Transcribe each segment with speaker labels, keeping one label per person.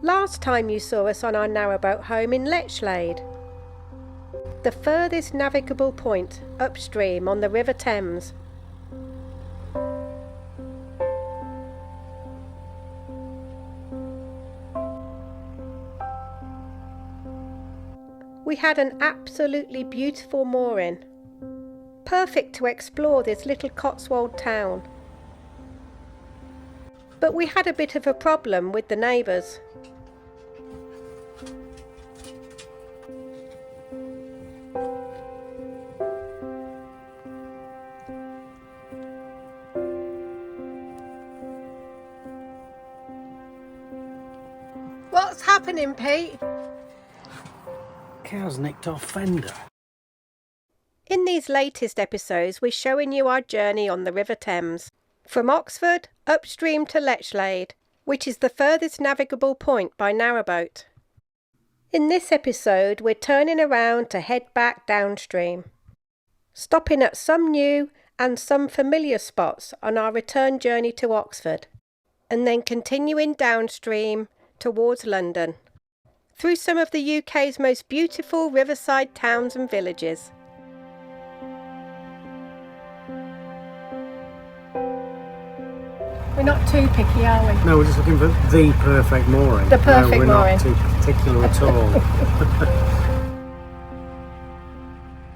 Speaker 1: Last time you saw us on our narrowboat home in Lechalde, the furthest navigable point upstream on the River Thames. We had an absolutely beautiful mooring, perfect to explore this little Cotswold town. But we had a bit of a problem with the neighbours. What's happening, Pete?
Speaker 2: Cow's nicked our fender.
Speaker 1: In these latest episodes, we're showing you our journey on the River Thames, from Oxford upstream to Lechalde, which is the furthest navigable point by narrowboat. In this episode, we're turning around to head back downstream, stopping at some new and some familiar spots on our return journey to Oxford, and then continuing downstream towards London, through some of the UK's most beautiful riverside towns and villages. We're not too picky, are we?
Speaker 2: No, we're just looking for the perfect mooring.
Speaker 1: The perfect
Speaker 2: we're
Speaker 1: mooring.
Speaker 2: Not too particular at all.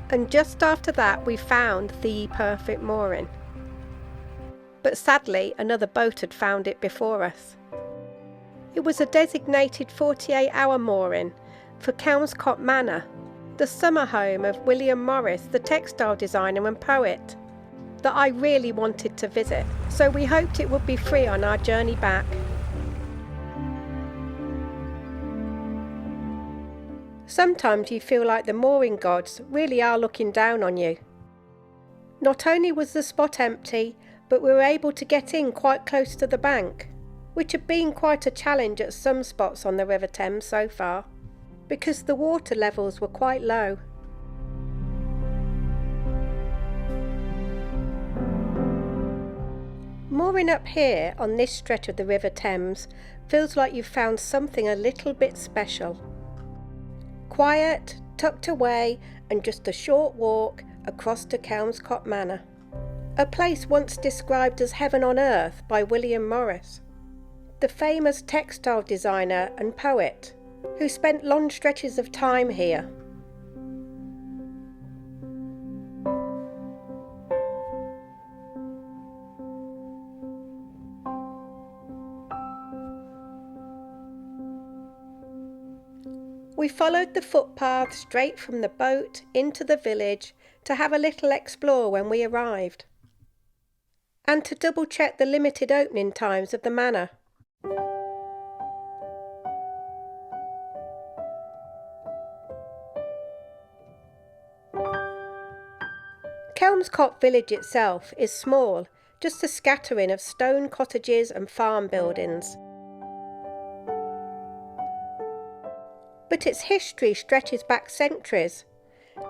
Speaker 1: And just after that, we found the perfect mooring. But sadly, another boat had found it before us. It was a designated 48-hour mooring for Kelmscott Manor, the summer home of William Morris, the textile designer and poet, that I really wanted to visit, so we hoped it would be free on our journey back. Sometimes you feel like the mooring gods really are looking down on you. Not only was the spot empty, but we were able to get in quite close to the bank, which had been quite a challenge at some spots on the River Thames so far, because the water levels were quite low. Mooring up here on this stretch of the River Thames feels like you've found something a little bit special. Quiet, tucked away, and just a short walk across to Kelmscott Manor, a place once described as heaven on earth by William Morris, the famous textile designer and poet who spent long stretches of time here. We followed the footpath straight from the boat into the village to have a little explore when we arrived, and to double check the limited opening times of the manor. Kelmscott village itself is small, just a scattering of stone cottages and farm buildings. But its history stretches back centuries.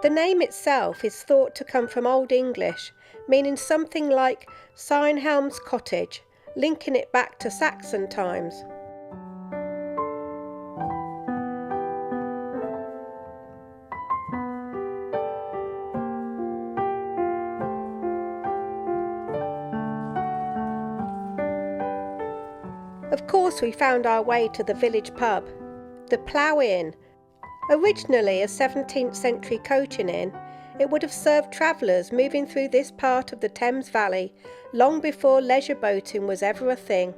Speaker 1: The name itself is thought to come from Old English, meaning something like Signhelm's cottage, linking it back to Saxon times. Of course, we found our way to the village pub, the Plough Inn. Originally a 17th century coaching inn, it would have served travellers moving through this part of the Thames Valley long before leisure boating was ever a thing.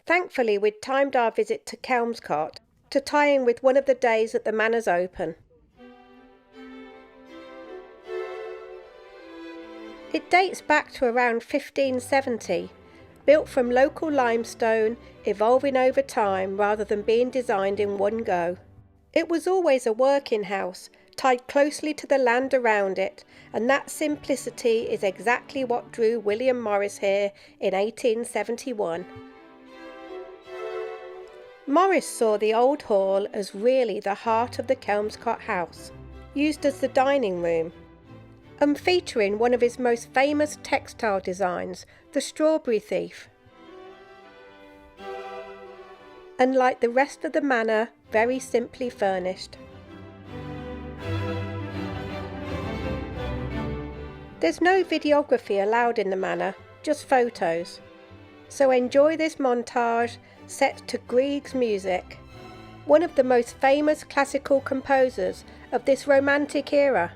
Speaker 1: Thankfully, we'd timed our visit to Kelmscott to tie in with one of the days that the manor's open. It dates back to around 1570, built from local limestone, evolving over time rather than being designed in one go. It was always a working house, tied closely to the land around it, and that simplicity is exactly what drew William Morris here in 1871. Morris saw the old hall as really the heart of the Kelmscott house, used as the dining room, and featuring one of his most famous textile designs, the Strawberry Thief. And like the rest of the manor, very simply furnished. There's no videography allowed in the manor, just photos. So enjoy this montage set to Grieg's music, one of the most famous classical composers of this romantic era.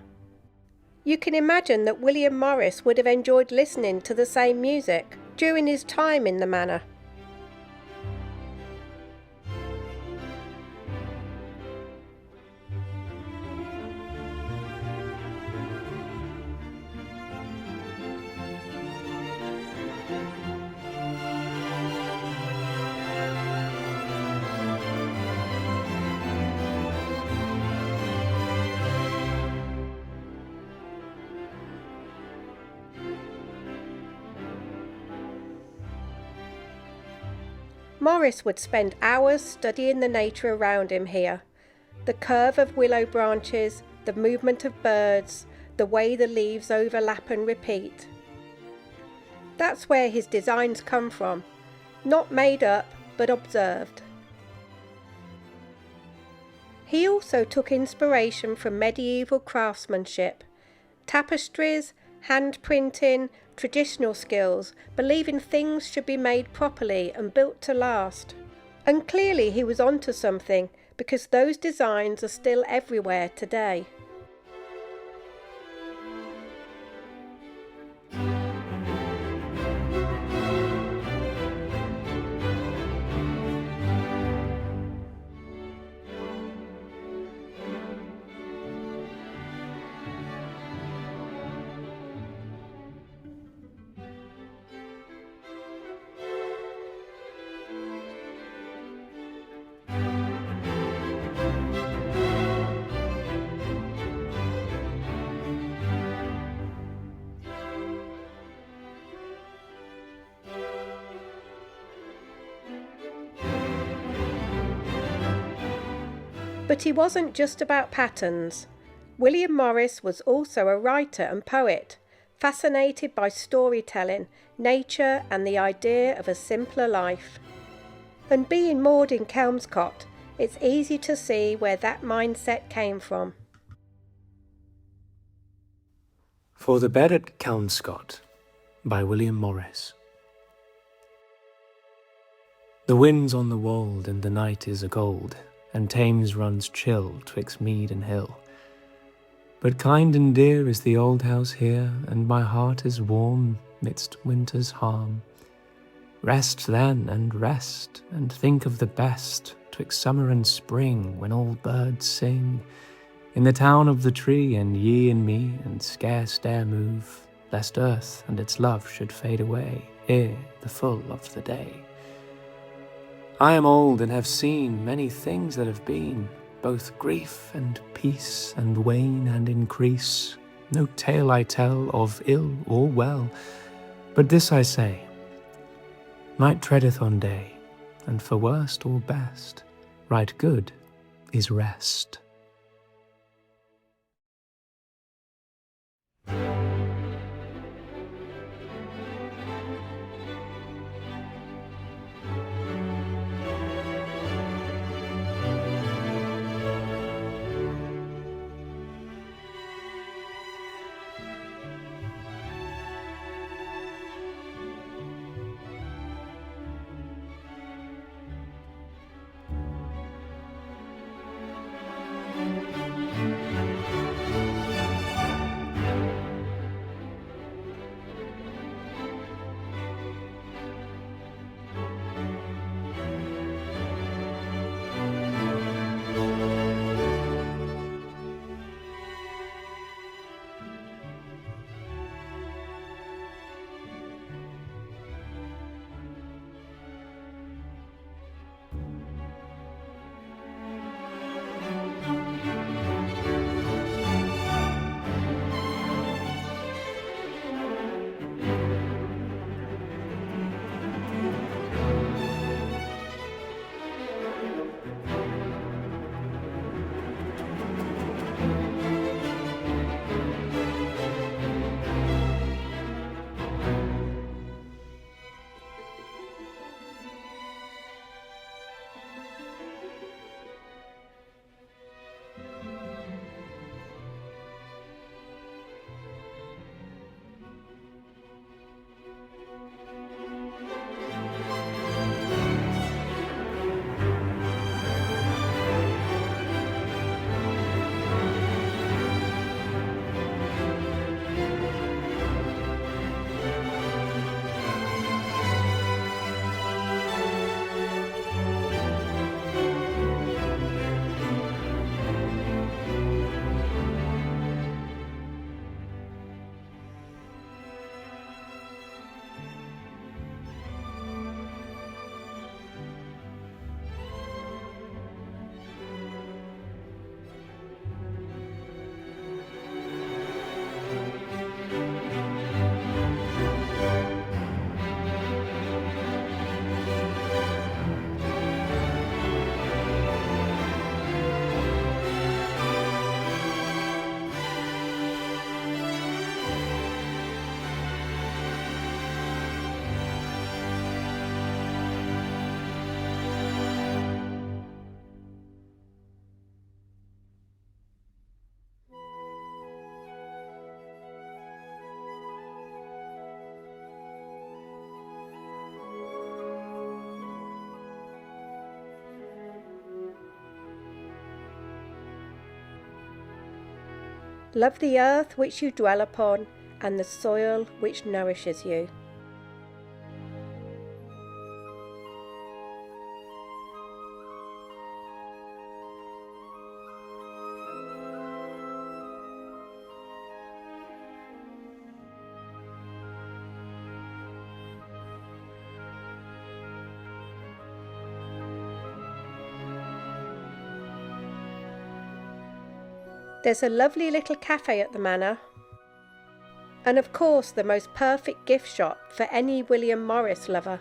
Speaker 1: You can imagine that William Morris would have enjoyed listening to the same music during his time in the manor. Morris would spend hours studying the nature around him here. The curve of willow branches, the movement of birds, the way the leaves overlap and repeat. That's where his designs come from, not made up, but observed. He also took inspiration from medieval craftsmanship, tapestries, hand printing, traditional skills, believing things should be made properly and built to last. And clearly he was onto something, because those designs are still everywhere today. But he wasn't just about patterns. William Morris was also a writer and poet, fascinated by storytelling, nature and the idea of a simpler life. And being moored in Kelmscott, it's easy to see where that mindset came from.
Speaker 3: For the Bed at Kelmscott by William Morris. The wind's on the wold and the night is a gold, and Thames runs chill twixt mead and hill. But kind and dear is the old house here, and my heart is warm midst winter's harm. Rest then, and think of the best twixt summer and spring, when all birds sing. In the town of the tree, and ye and me, and scarce dare move, lest earth and its love should fade away ere the full of the day. I am old and have seen many things that have been, both grief and peace, and wane and increase. No tale I tell of ill or well, but this I say, night treadeth on day, and for worst or best, right good is rest.
Speaker 1: Love the earth which you dwell upon, and the soil which nourishes you. There's a lovely little cafe at the manor, and of course the most perfect gift shop for any William Morris lover.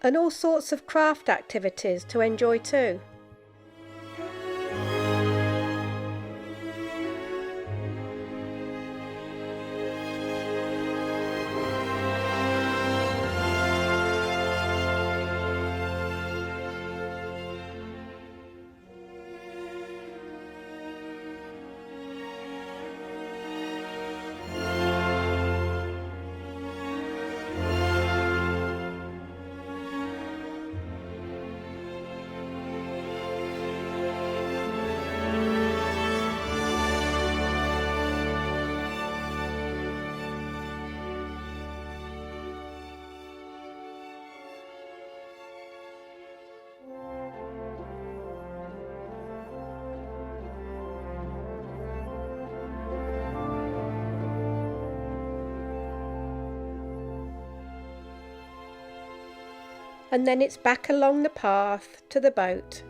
Speaker 1: And all sorts of craft activities to enjoy too. And then it's back along the path to the boat,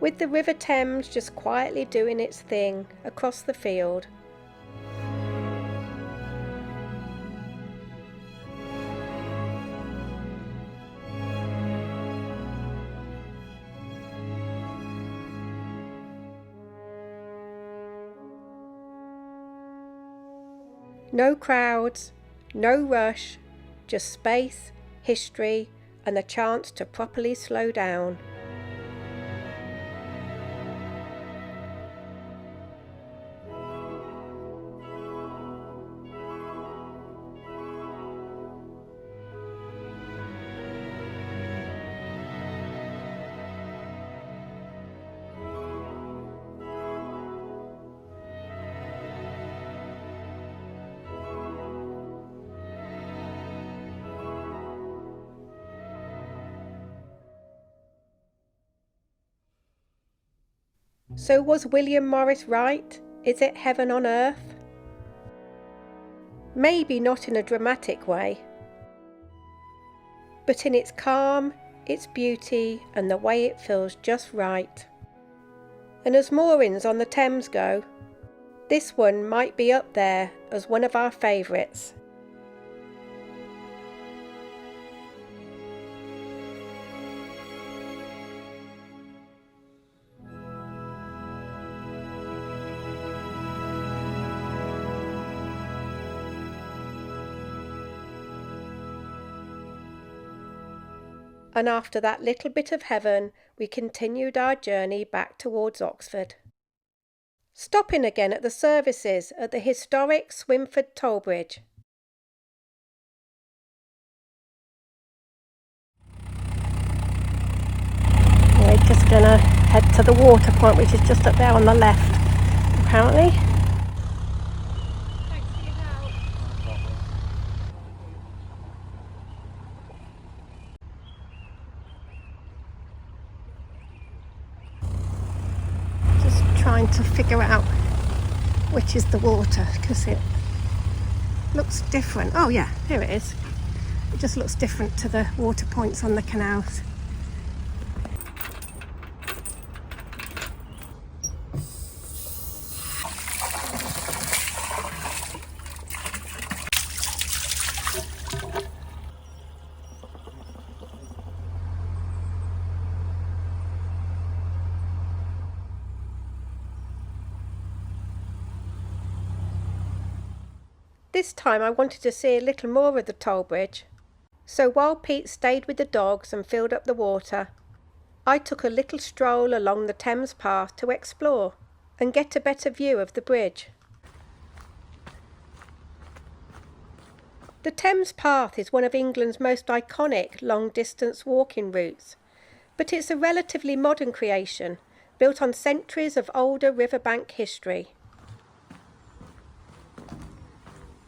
Speaker 1: with the River Thames just quietly doing its thing across the field. No crowds, no rush, just space, history, and a chance to properly slow down. So was William Morris right? Is it heaven on earth? Maybe not in a dramatic way, but in its calm, its beauty, and the way it feels just right. And as moorings on the Thames go, this one might be up there as one of our favourites. And after that little bit of heaven, we continued our journey back towards Oxford, stopping again at the services at the historic Swinford Toll Bridge. We're just going to head to the water point, which is just up there on the left, apparently. Thanks for your help. Trying to figure out which is the water, because it looks different. Oh yeah, here it is. It just looks different to the water points on the canals. This time I wanted to see a little more of the toll bridge, so while Pete stayed with the dogs and filled up the water, I took a little stroll along the Thames path to explore and get a better view of the bridge. The Thames Path is one of England's most iconic long-distance walking routes, but it's a relatively modern creation, built on centuries of older riverbank history.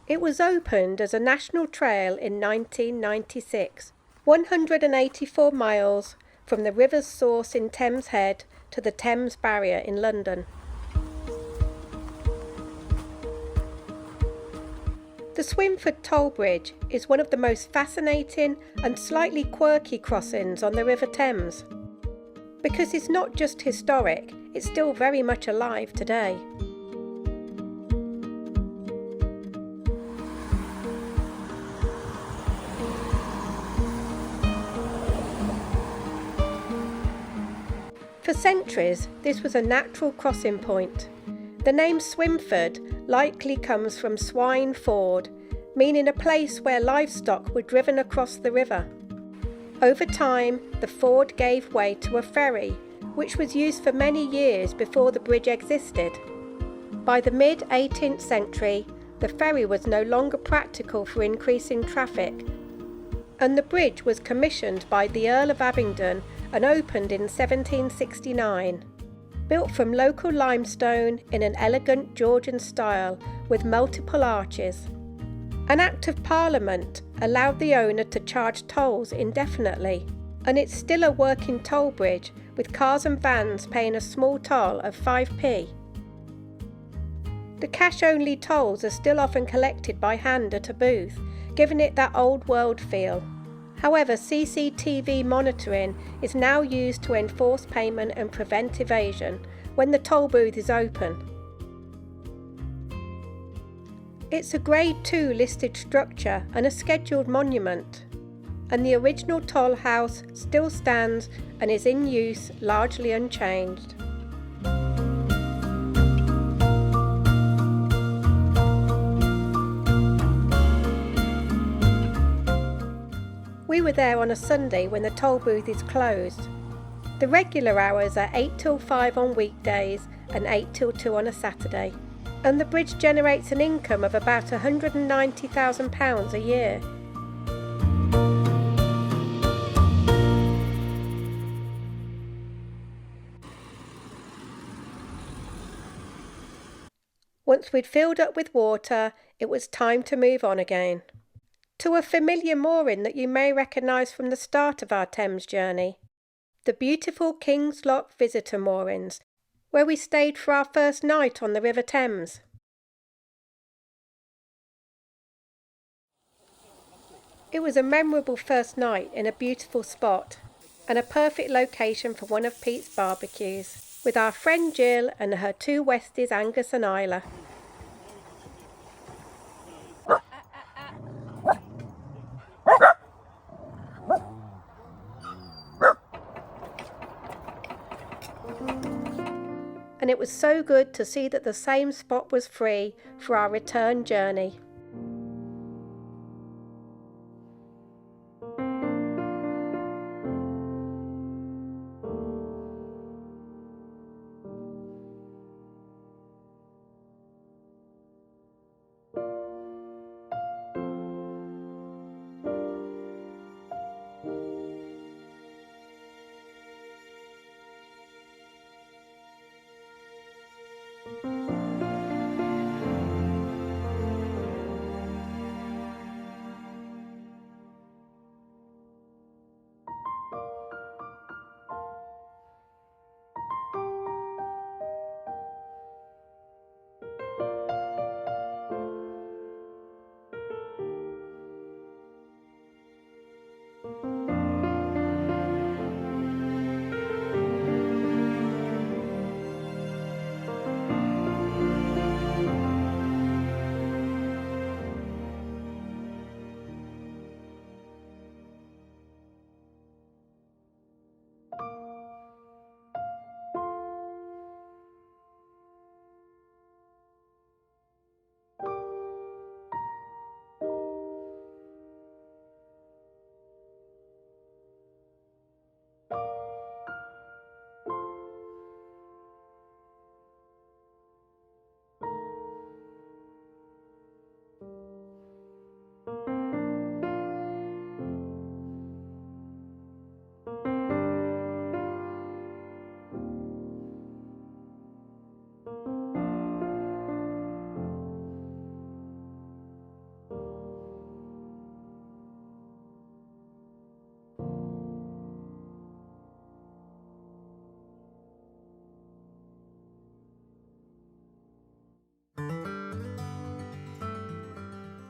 Speaker 1: It was opened as a national trail in 1996, 184 miles from the river's source in Thames Head to the Thames Barrier in London. The Swinford Toll Bridge is one of the most fascinating and slightly quirky crossings on the River Thames. Because it's not just historic, it's still very much alive today. For centuries, this was a natural crossing point. The name Swinford likely comes from swine ford, meaning a place where livestock were driven across the river. Over time, the ford gave way to a ferry, which was used for many years before the bridge existed. By the mid-18th century, the ferry was no longer practical for increasing traffic, and the bridge was commissioned by the Earl of Abingdon and opened in 1769. Built from local limestone in an elegant Georgian style with multiple arches. An Act of Parliament allowed the owner to charge tolls indefinitely, and it's still a working toll bridge with cars and vans paying a small toll of 5p. The cash-only tolls are still often collected by hand at a booth, giving it that old-world feel. However, CCTV monitoring is now used to enforce payment and prevent evasion when the toll booth is open. It's a Grade 2 listed structure and a scheduled monument, and the original toll house still stands and is in use largely unchanged. We were there on a Sunday when the toll booth is closed. The regular hours are 8 till 5 on weekdays and 8 till 2 on a Saturday, and the bridge generates an income of about £190,000 a year. Once we'd filled up with water, it was time to move on again. To a familiar mooring that you may recognise from the start of our Thames journey, the beautiful King's Lock visitor moorings, where we stayed for our first night on the River Thames. It was a memorable first night in a beautiful spot, and a perfect location for one of Pete's barbecues, with our friend Jill and her two Westies Angus and Isla. And it was so good to see that the same spot was free for our return journey.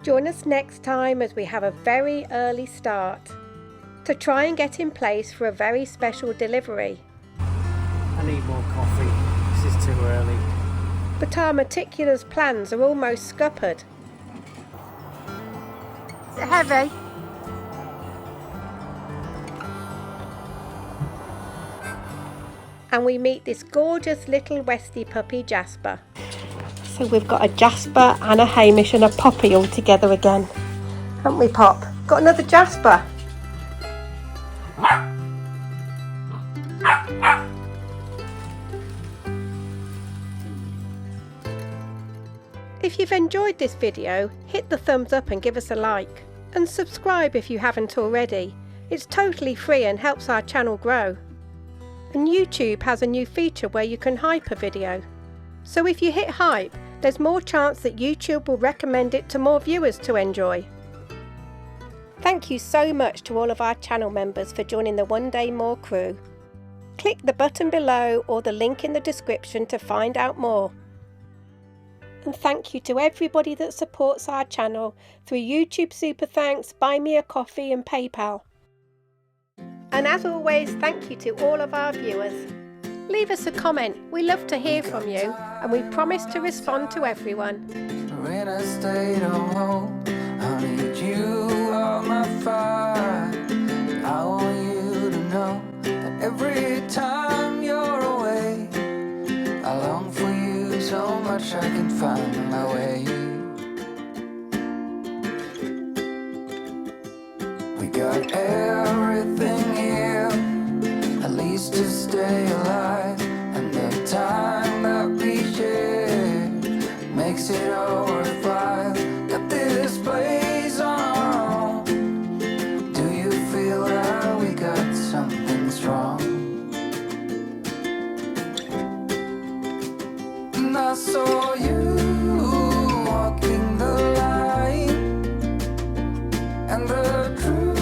Speaker 1: Join us next time as we have a very early start to try and get in place for a very special delivery.
Speaker 2: I need more coffee. This is too early.
Speaker 1: But our meticulous plans are almost scuppered. Is it heavy? And we meet this gorgeous little Westie puppy, Jasper. So we've got a Jasper and a Hamish and a Poppy all together again. Haven't we, Pop? Got another Jasper. If you've enjoyed this video, hit the thumbs up and give us a like. And subscribe if you haven't already. It's totally free and helps our channel grow. And YouTube has a new feature where you can hype a video. So if you hit hype, there's more chance that YouTube will recommend it to more viewers to enjoy. Thank you so much to all of our channel members for joining the One Day More crew. Click the button below or the link in the description to find out more. And thank you to everybody that supports our channel through YouTube Super Thanks, Buy Me a Coffee and PayPal. And as always, thank you to all of our viewers. Leave us a comment, we love to hear from you, and we promise to respond to everyone.
Speaker 4: When I stayed home, I need you on my fire. I want you to know that every time you're away, I long for you so much I can find my way. We got everything here, at least to stay alive, and the time that we share makes it all worthwhile. Got this place on our own. Do you feel that we got something strong? And I saw you walking the line, and the truth